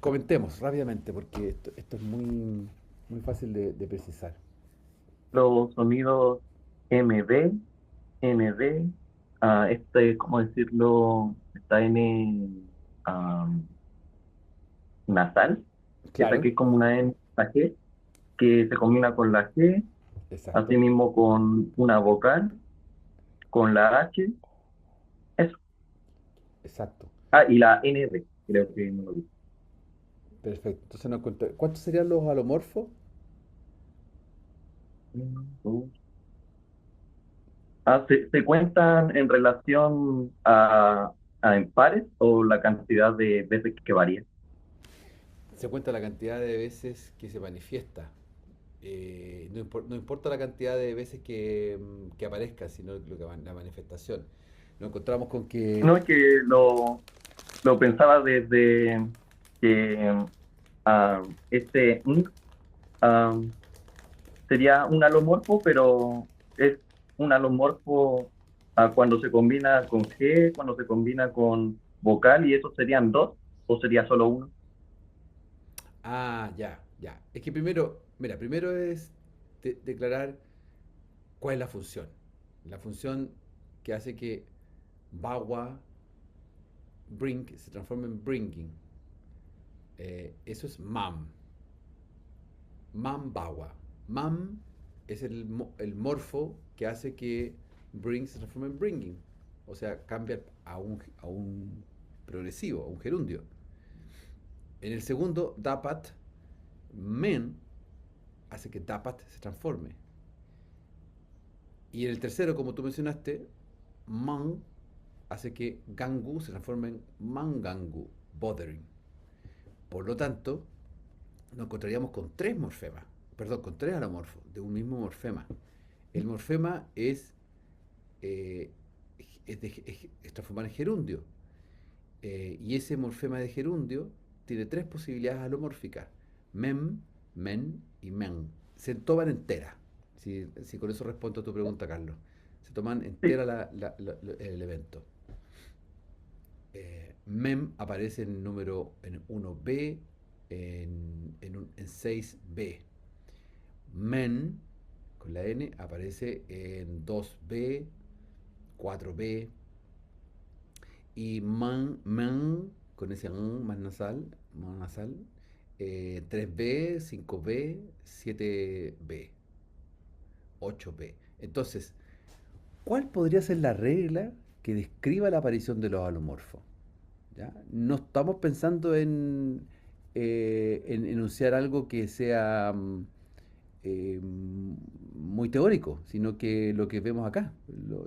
Comentemos rápidamente, porque esto es muy fácil de precisar. Los sonidos MD, ND, ¿cómo decirlo? Esta N am, nasal, esta Claro, que es como una N, la G, que se combina con la G, exacto, asimismo con una vocal, con la H, eso. exacto. Ah, y la ND, creo que no lo vi. Perfecto. Entonces, ¿cuántos serían los alomorfos? Uno, dos. ¿Se cuentan en relación a en pares o la cantidad de veces que varía? Se cuenta la cantidad de veces que se manifiesta. No importa la cantidad de veces que aparezca, sino la manifestación. Nos encontramos con que, No, es que lo pensaba desde que este ah, sería un alomorfo, pero es un alomorfo cuando se combina con G, cuando se combina con vocal, y esos serían dos, o sería solo uno. ya, ya. Es que primero, mira, primero es declarar cuál es la función. La función que hace que Bawa, bring, se transforme en bringing. Eso es mam. Mam Bawa. Mam es el morfo que hace que bring se transforme en bringing. O sea, cambia a un progresivo, a un gerundio. En el segundo, dapat, Men hace que dapat se transforme. Y en el tercero, como tú mencionaste, man hace que gangu se transforme en mangangu, bothering. Por lo tanto, nos encontraríamos con tres morfemas, perdón, con tres alomorfos de un mismo morfema. El morfema eh, es transformar en gerundio. Y ese morfema de gerundio tiene tres posibilidades alomórficas: mem, men y men. Se toman enteras. Si con eso respondo a tu pregunta, Carlos. Se toman Sí, entera el evento. Mem aparece en número en 1B, en 6B. Men, con la N, aparece en 2B, 4B. Y man con ese más nasal, 3B, 5B, 7B, 8B. Entonces, ¿cuál podría ser la regla que describa la aparición de los alomorfos? ¿Ya? No estamos pensando en enunciar algo que sea muy teórico, sino que lo que vemos acá,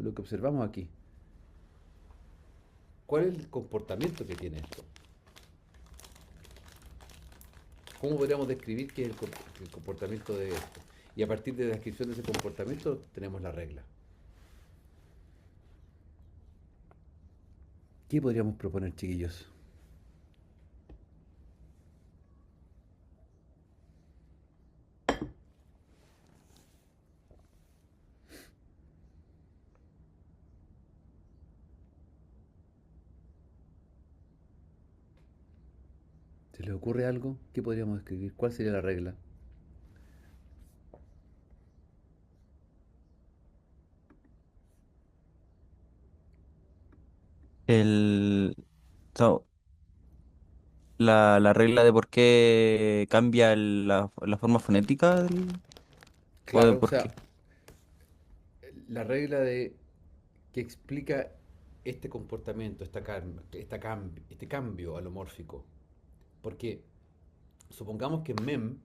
lo que observamos aquí. ¿Cuál es el comportamiento que tiene esto? ¿Cómo podríamos describir qué es el comportamiento de esto? Y a partir de la descripción de ese comportamiento tenemos la regla. ¿Qué podríamos proponer, chiquillos? ¿Se les ocurre algo? ¿Qué podríamos escribir? ¿Cuál sería la regla? El, so, la regla de por qué cambia la forma fonética o de Claro, o por sea, qué. la regla de que explica este comportamiento, este cambio alomórfico. Porque supongamos que mem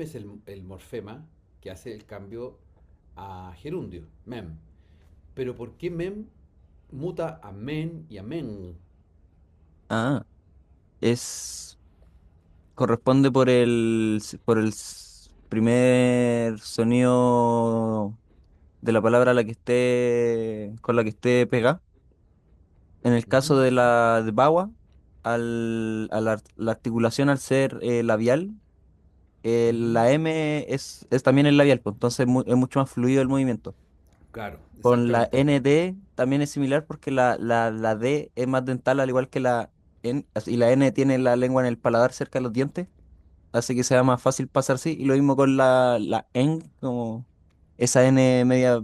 es el morfema que hace el cambio a gerundio, mem. Pero ¿por qué mem muta a men y a men? Ah, es corresponde por el primer sonido de la palabra a la que esté, con la que esté pegada. En el Ujú, caso de la de Bawa, la articulación al ser labial, ujú. la M es también el labial, pues, entonces es mucho más fluido el movimiento. Claro, Con la exactamente. ND también es similar porque la D es más dental, al igual que la N, y la N tiene la lengua en el paladar cerca de los dientes, hace que sea más fácil pasar así. Y lo mismo con la N, como esa N media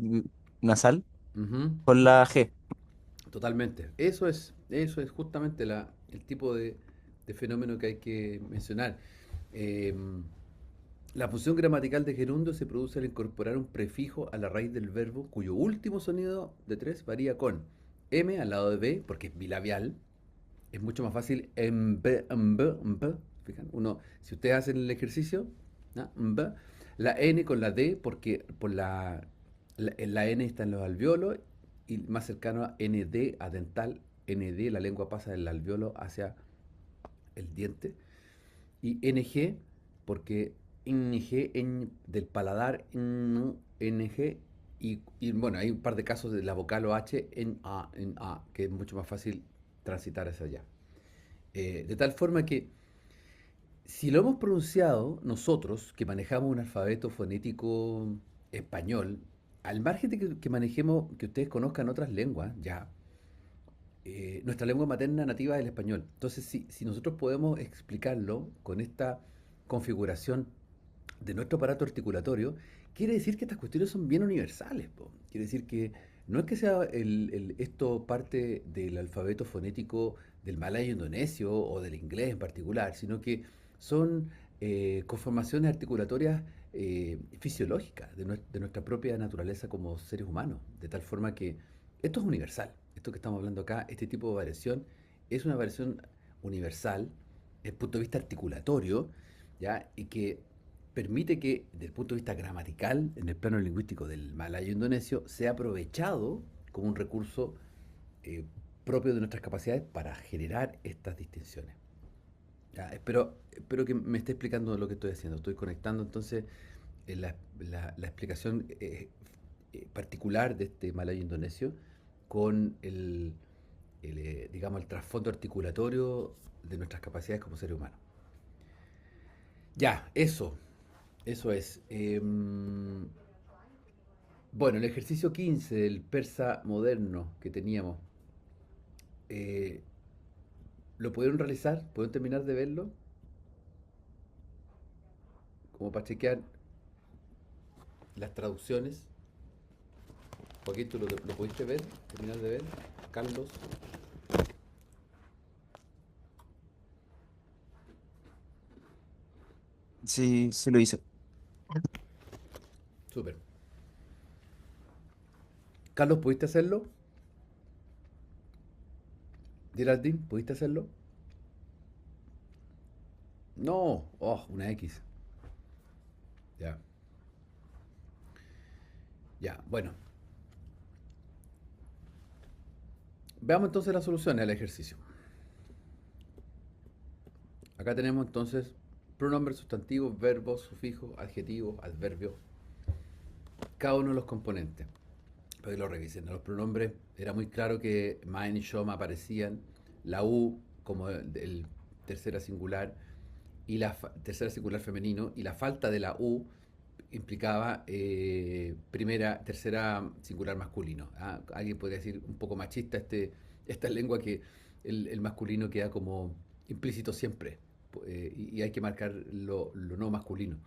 nasal, Ujú. con la G. Totalmente. Eso es justamente el tipo de fenómeno que hay que mencionar. Em, la función gramatical de gerundio se produce al incorporar un prefijo a la raíz del verbo cuyo último sonido de tres varía con M al lado de B, porque es bilabial. Es mucho más fácil mb. Fijan, si ustedes hacen el ejercicio, ¿no? La N con la D, porque la N está en los alveolos y más cercano a ND, a dental, ND, la lengua pasa del alveolo hacia el diente. Y NG, porque del paladar, NG, y bueno, hay un par de casos de la vocal o H en A, que es mucho más fácil transitar hacia allá. De tal forma que si lo hemos pronunciado nosotros, que manejamos un alfabeto fonético español, al margen de que manejemos, que ustedes conozcan otras lenguas, ya, nuestra lengua materna nativa es el español. Entonces, si nosotros podemos explicarlo con esta configuración de nuestro aparato articulatorio, quiere decir que estas cuestiones son bien universales, po. Quiere decir que no es que sea esto parte del alfabeto fonético del malayo indonesio o del inglés en particular, sino que son conformaciones articulatorias fisiológicas de nuestra propia naturaleza como seres humanos, de tal forma que esto es universal. Esto que estamos hablando acá, este tipo de variación, es una variación universal desde el punto de vista articulatorio ¿ya? Y que permite que, desde el punto de vista gramatical, en el plano lingüístico del malayo indonesio, sea aprovechado como un recurso eh, propio de nuestras capacidades para generar estas distinciones. Ya, espero que me esté explicando lo que estoy haciendo. Estoy conectando entonces la explicación particular de este malayo indonesio con digamos, el trasfondo articulatorio de nuestras capacidades como seres humanos. Ya, eso es. Bueno, el ejercicio 15 del persa moderno que teníamos, eh, ¿lo pudieron realizar? ¿Pudieron terminar de verlo? Como para chequear las traducciones. Joaquín, ¿tú lo pudiste ver? ¿Terminar de ver? Carlos, Sí, sí lo hice. súper. Carlos, ¿pudiste hacerlo? Geraldine, ¿pudiste hacerlo? No, oh, una X. Ya, ya, bueno. Veamos entonces las soluciones al ejercicio. Acá tenemos entonces pronombres, sustantivos, verbos, sufijos, adjetivos, adverbios, cada uno de los componentes. Para que lo revisen. Los pronombres era muy claro que mine y shoma aparecían, la U como el tercera singular y la tercera singular femenino, y la falta de la U implicaba tercera singular masculino. ¿Ah? Alguien podría decir un poco machista esta lengua que el masculino queda como implícito siempre, y hay que marcar lo no masculino.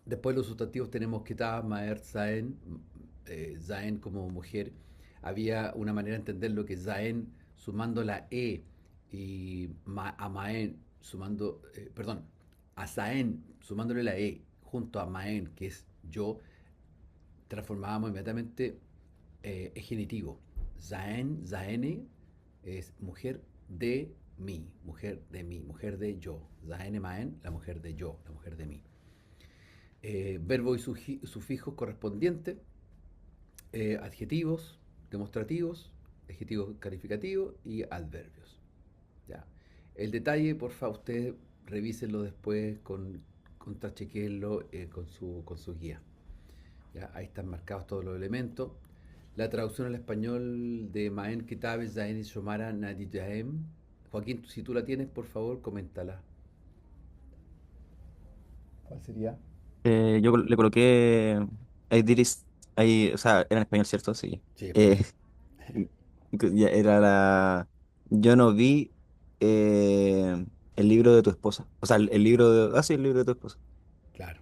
Después los sustantivos tenemos Kitab, Maer, Zaen, Zaen como mujer. Había una manera de entender lo que Zaen sumando la E y a Maen sumando, perdón, a Zaen sumándole la E junto a Maen, que es yo, transformábamos inmediatamente es genitivo. Zaen, Zaene es mujer de mí, mujer de yo. Zaene Maen, la mujer de yo, la mujer de mí. Verbo y sufijos correspondientes, adjetivos demostrativos, adjetivos calificativos y adverbios. ¿Ya? El detalle, por favor, ustedes revísenlo después, contrachequenlo con su guía. ¿Ya? Ahí están marcados todos los elementos. La traducción al español de Maen Kitabe Zain y Shomara Nadijaem. Joaquín, si tú la tienes, por favor, coméntala. ¿Cuál sería? Yo le coloqué I did it- o sea, era en español, ¿cierto? Sí. Sí, español. Eh, ya era la. Yo no vi eh, el libro de tu esposa. O sea, el libro de. Ah, sí, el libro de tu esposa. Claro.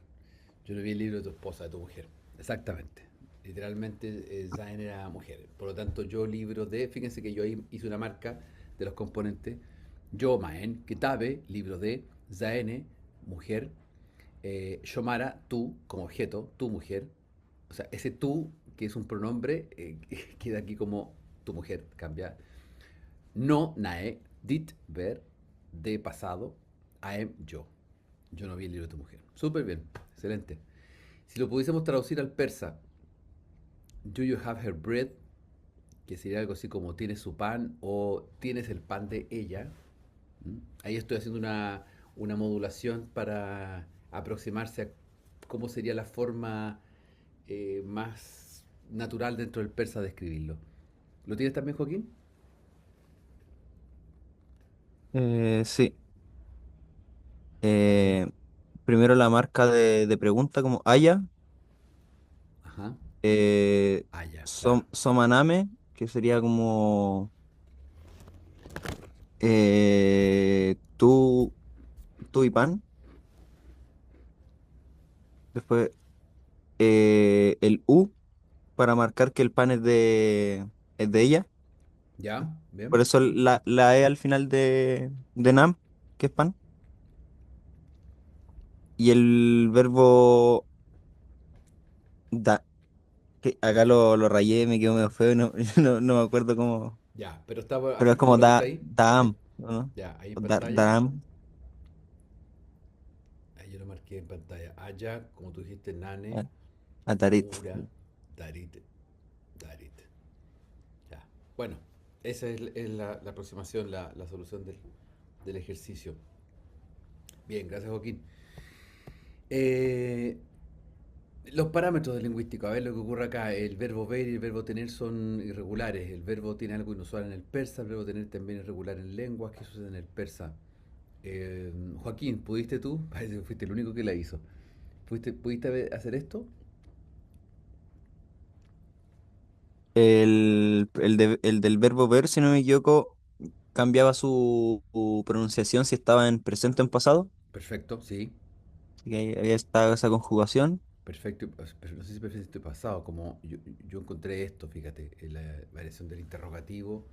Yo no vi el libro de tu esposa, de tu mujer. Exactamente. Literalmente, Zayn era mujer. Por lo tanto, yo libro de. Fíjense que yo ahí hice una marca de los componentes. Yo, Maen, Kitabe, libro de. Zaene, mujer. Shomara, tú, como objeto, tu mujer. O sea, ese tú, que es un pronombre, queda aquí como tu mujer, cambia. No, Nae, dit, ver, de pasado, Aem, yo. Yo no vi el libro de tu mujer. Súper bien, excelente. Si lo pudiésemos traducir al persa, Do you have her bread? Que sería algo así como tienes su pan o tienes el pan de ella. ¿Mm? Ahí estoy haciendo una modulación para aproximarse a cómo sería la forma más natural dentro del persa de escribirlo. ¿Lo tienes también, Joaquín? Sí. Eh, Primero la marca de pregunta como Aya, Ajá. eh, Ah, ya, claro. Somaname, que sería como tú, tú y pan. Después el U para marcar que el pan es de ella. ¿Ya? ¿Bien? Por eso la E al final de Nam, que es pan. Y el verbo da, que acá lo rayé, me quedó medio feo, no, no me acuerdo cómo. Ya, pero Pero es ¿tú como lo viste ahí? ¿Ahí? daam, ¿no? Ya, ahí en O pantalla. Daam. aquí en pantalla. Aya, como tú dijiste, Nane, a- Atarit. Mura, Darit, Darit. Ya. Bueno, esa es la aproximación, la solución del ejercicio. Bien, gracias Joaquín. Eh, los parámetros del lingüístico, a ver lo que ocurre acá. El verbo ver y el verbo tener son irregulares. El verbo tiene algo inusual en el persa, el verbo tener también es irregular en lenguas. ¿Qué sucede en el persa? Joaquín, ¿pudiste tú? Parece que fuiste el único que la hizo. ¿Pudiste hacer esto? El del verbo ver, si no me equivoco, cambiaba su pronunciación si estaba en presente o en pasado. Perfecto, sí. Así que ahí había esa conjugación. Perfecto, pero no sé si perfecto y pasado, como yo encontré esto, fíjate, en la variación del interrogativo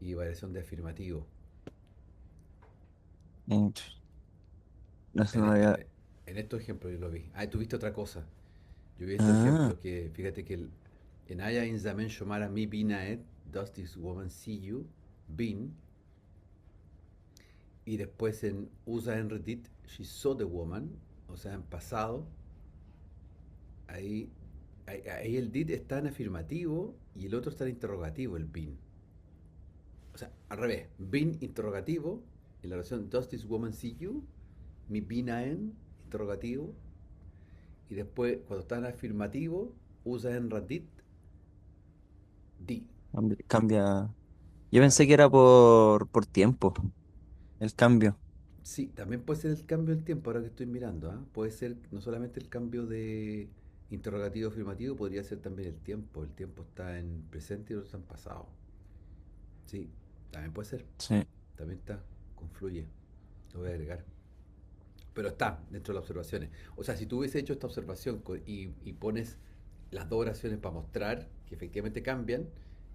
y variación de afirmativo. Eh, No sé, En, no e- había. en- en estos ejemplos yo lo vi. Ah, tuviste otra cosa. Yo vi estos Ah, ejemplos que, fíjate que en Aya in Zaman Shomara mi binaet, does this woman see you? Bin. Y después en Usa en Reddit, she saw the woman, o sea, en pasado, ahí, ahí el did está en afirmativo y el otro está en interrogativo, el bin. O sea, al revés, bin interrogativo, en la oración does this woman see you? Mi binaen interrogativo, y después cuando está en afirmativo, usa en Reddit, di. cambia. Yo Claro. pensé que era por tiempo, el cambio. Sí, también puede ser el cambio del tiempo, ahora que estoy mirando, ¿ah? Puede ser no solamente el cambio de interrogativo afirmativo, podría ser también el tiempo. El tiempo está en presente y el otro está en pasado. Sí, también puede ser. Sí. También está, confluye. Lo voy a agregar. Pero está dentro de las observaciones. O sea, si tú hubiese hecho esta observación y pones las dos oraciones para mostrar que efectivamente cambian,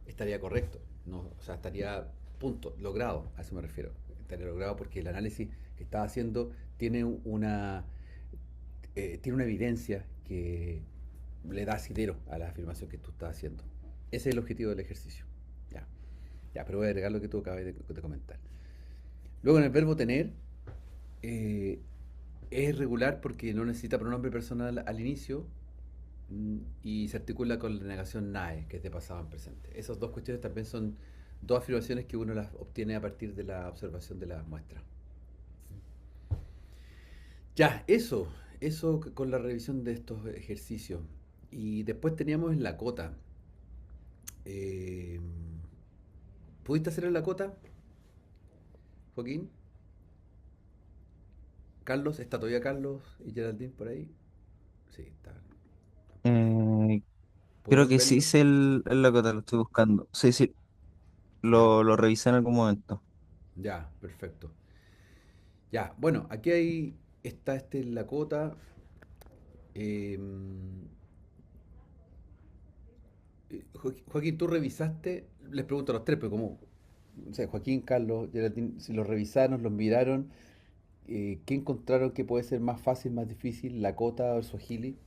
estaría correcto. ¿No? O sea, estaría punto, logrado, a eso me refiero. Estaría logrado porque el análisis que estás haciendo tiene tiene una evidencia que le da asidero a la afirmación que tú estás haciendo. Ese es el objetivo del ejercicio. Ya, ya, pero voy a agregar lo que tú acabas de comentar. Luego en el verbo tener, eh, es regular porque no necesita pronombre personal al inicio y se articula con la negación nae, que es de pasado en presente. Esas dos cuestiones también son dos afirmaciones que uno las obtiene a partir de la observación de la muestra. Ya, eso con la revisión de estos ejercicios. Y después teníamos en la cota. Eh, ¿Pudiste hacer en la cota, Joaquín? Carlos, ¿está todavía Carlos y Geraldine por ahí? Sí, está. ¿Puedes, Eh, Creo puedes que sí verlo? hice el Lakota, lo estoy buscando. Sí, sí, Ya, lo revisé en algún momento. ya, perfecto. Ya, bueno, aquí hay, está la cota. eh, Joaquín, ¿tú revisaste? Les pregunto a los tres, pero como, o sea, Joaquín, Carlos, Geraldine, si los revisaron, los miraron, ¿qué encontraron que puede ser más fácil, más difícil, la cota o el swahili?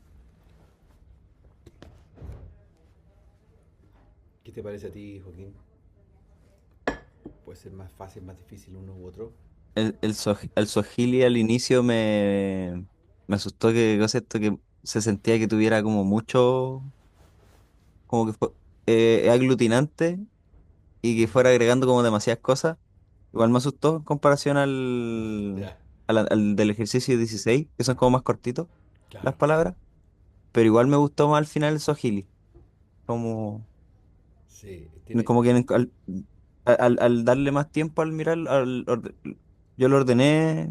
¿Qué te parece a ti, Joaquín? ¿Puede ser más fácil, más difícil uno u otro? El Swahili al inicio me asustó que, cosa esto, que se sentía que tuviera como mucho, como que fue aglutinante y que fuera agregando como demasiadas cosas. Igual me asustó en comparación Ya, al del ejercicio 16 que son como más cortitos las claro. palabras, pero igual me gustó más al final el Swahili, como, Sí, tiene. como que al darle más tiempo al mirar, yo lo ordené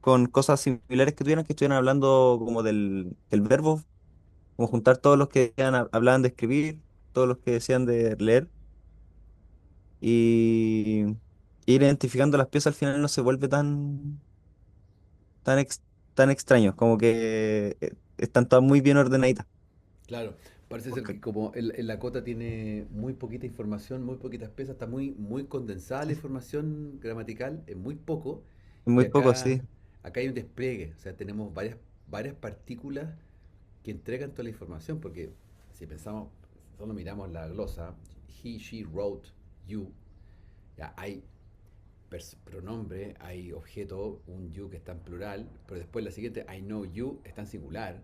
con cosas similares que tuvieran, que estuvieran hablando como del verbo, como juntar todos los que hablaban de escribir, todos los que decían de leer, y ir identificando las piezas al final no se vuelve tan, ex- tan extraño, como que están todas muy bien ordenaditas. Claro, parece ser Porque que como el Lakota tiene muy poquita información, muy poquitas piezas, está muy condensada la sí, información gramatical, es muy poco, y muy poco, sí. acá hay un despliegue, o sea, tenemos varias partículas que entregan toda la información, porque si pensamos, solo miramos la glosa, he, she, wrote, you, ya hay pronombre, hay objeto, un you que está en plural, pero después la siguiente, I know you, está en singular.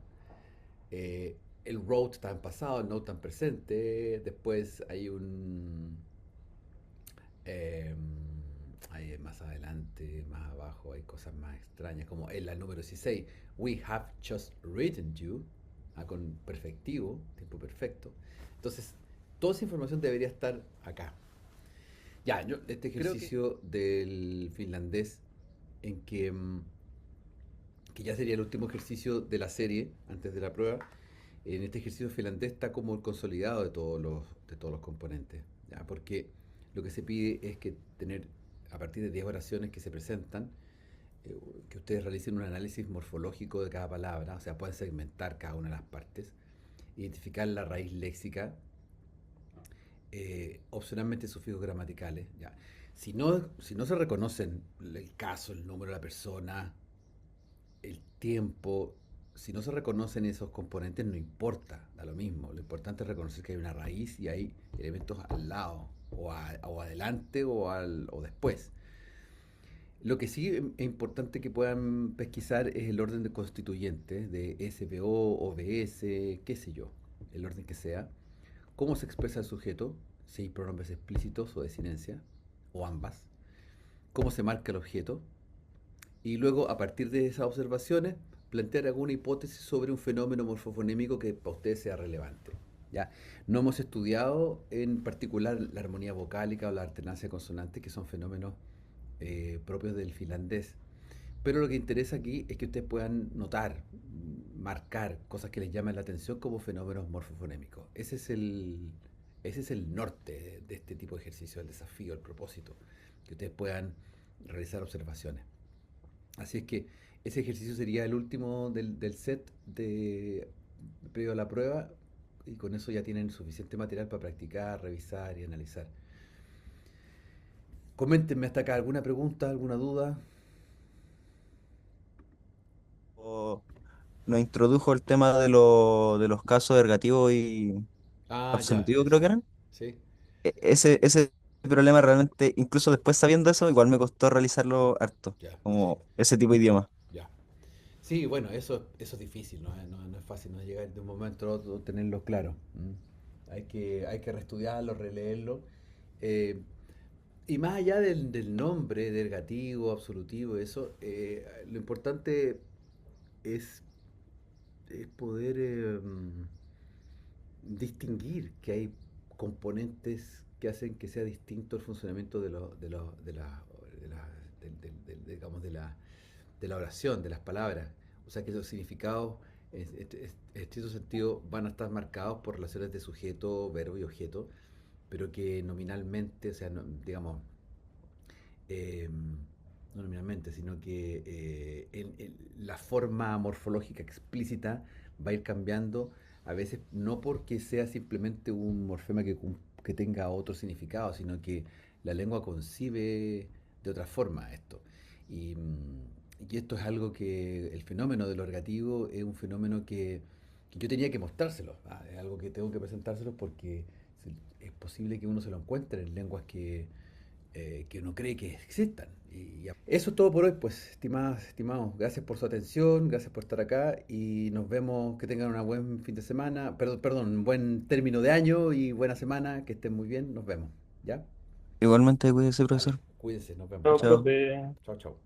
El wrote está en pasado, el no está en presente. Después hay eh, hay más adelante, más abajo, hay cosas más extrañas, como en la número 16, we have just written you, con perfectivo, tiempo perfecto. Entonces, toda esa información debería estar acá. Ya, yo, este ejercicio del finlandés, en que ya sería el último ejercicio de la serie, antes de la prueba, en este ejercicio finlandés está como el consolidado de todos los componentes, ¿ya? Porque lo que se pide es que tener, a partir de 10 oraciones que se presentan, que ustedes realicen un análisis morfológico de cada palabra, o sea, pueden segmentar cada una de las partes, identificar la raíz léxica, opcionalmente sufijos gramaticales. ¿Ya? Si no se reconocen el caso, el número de la persona, el tiempo, si no se reconocen esos componentes, no importa, da lo mismo. Lo importante es reconocer que hay una raíz y hay elementos al lado, o adelante o después. Lo que sí es importante que puedan pesquisar es el orden de constituyentes, de SVO, OVS, qué sé yo, el orden que sea. Cómo se expresa el sujeto, si hay pronombres explícitos o desinencia, o ambas. Cómo se marca el objeto. Y luego, a partir de esas observaciones, plantear alguna hipótesis sobre un fenómeno morfofonémico que para ustedes sea relevante. ¿Ya? No hemos estudiado en particular la armonía vocálica o la alternancia consonante, que son fenómenos propios del finlandés. Pero lo que interesa aquí es que ustedes puedan notar, marcar cosas que les llamen la atención como fenómenos morfofonémicos. Ese es el norte de este tipo de ejercicio, el desafío, el propósito, que ustedes puedan realizar observaciones. Así es que ese ejercicio sería el último del set previo a la prueba, y con eso ya tienen suficiente material para practicar, revisar y analizar. Coméntenme hasta acá alguna pregunta, alguna duda. O nos introdujo el tema de los casos ergativos y Ah, ya, absolutivos, creo eso. que eran. Sí, Ese problema realmente, incluso después sabiendo eso, igual me costó realizarlo harto, ya, sí, como ese tipo de idioma. ya. Sí, bueno, eso es difícil, no es fácil, no es llegar de un momento a otro tenerlo claro. Hay que reestudiarlo, releerlo. eh, y más allá del nombre, del ergativo, absolutivo, eso, lo importante es, es poder distinguir que hay componentes que hacen que sea distinto el funcionamiento digamos, de la oración, de las palabras. O sea que los significados, en cierto sentido, van a estar marcados por relaciones de sujeto, verbo y objeto, pero que nominalmente, o sea, digamos, eh, no nominalmente, sino que la forma morfológica explícita va a ir cambiando, a veces no porque sea simplemente un morfema que tenga otro significado, sino que la lengua concibe de otra forma esto. Y esto es algo que el fenómeno de lo ergativo es un fenómeno que yo tenía que mostrárselo. Es algo que tengo que presentárselo porque es posible que uno se lo encuentre en lenguas que uno cree que existan. Y eso es todo por hoy, pues, estimadas, estimados. Gracias por su atención, gracias por estar acá y nos vemos. Que tengan un buen fin de semana, perdón, un buen término de año y buena semana, que estén muy bien. Nos vemos. ¿Ya? Igualmente, cuídese, Vale, profesor. cuídense, nos vemos. Chao, Chao. profe. Chao, chao.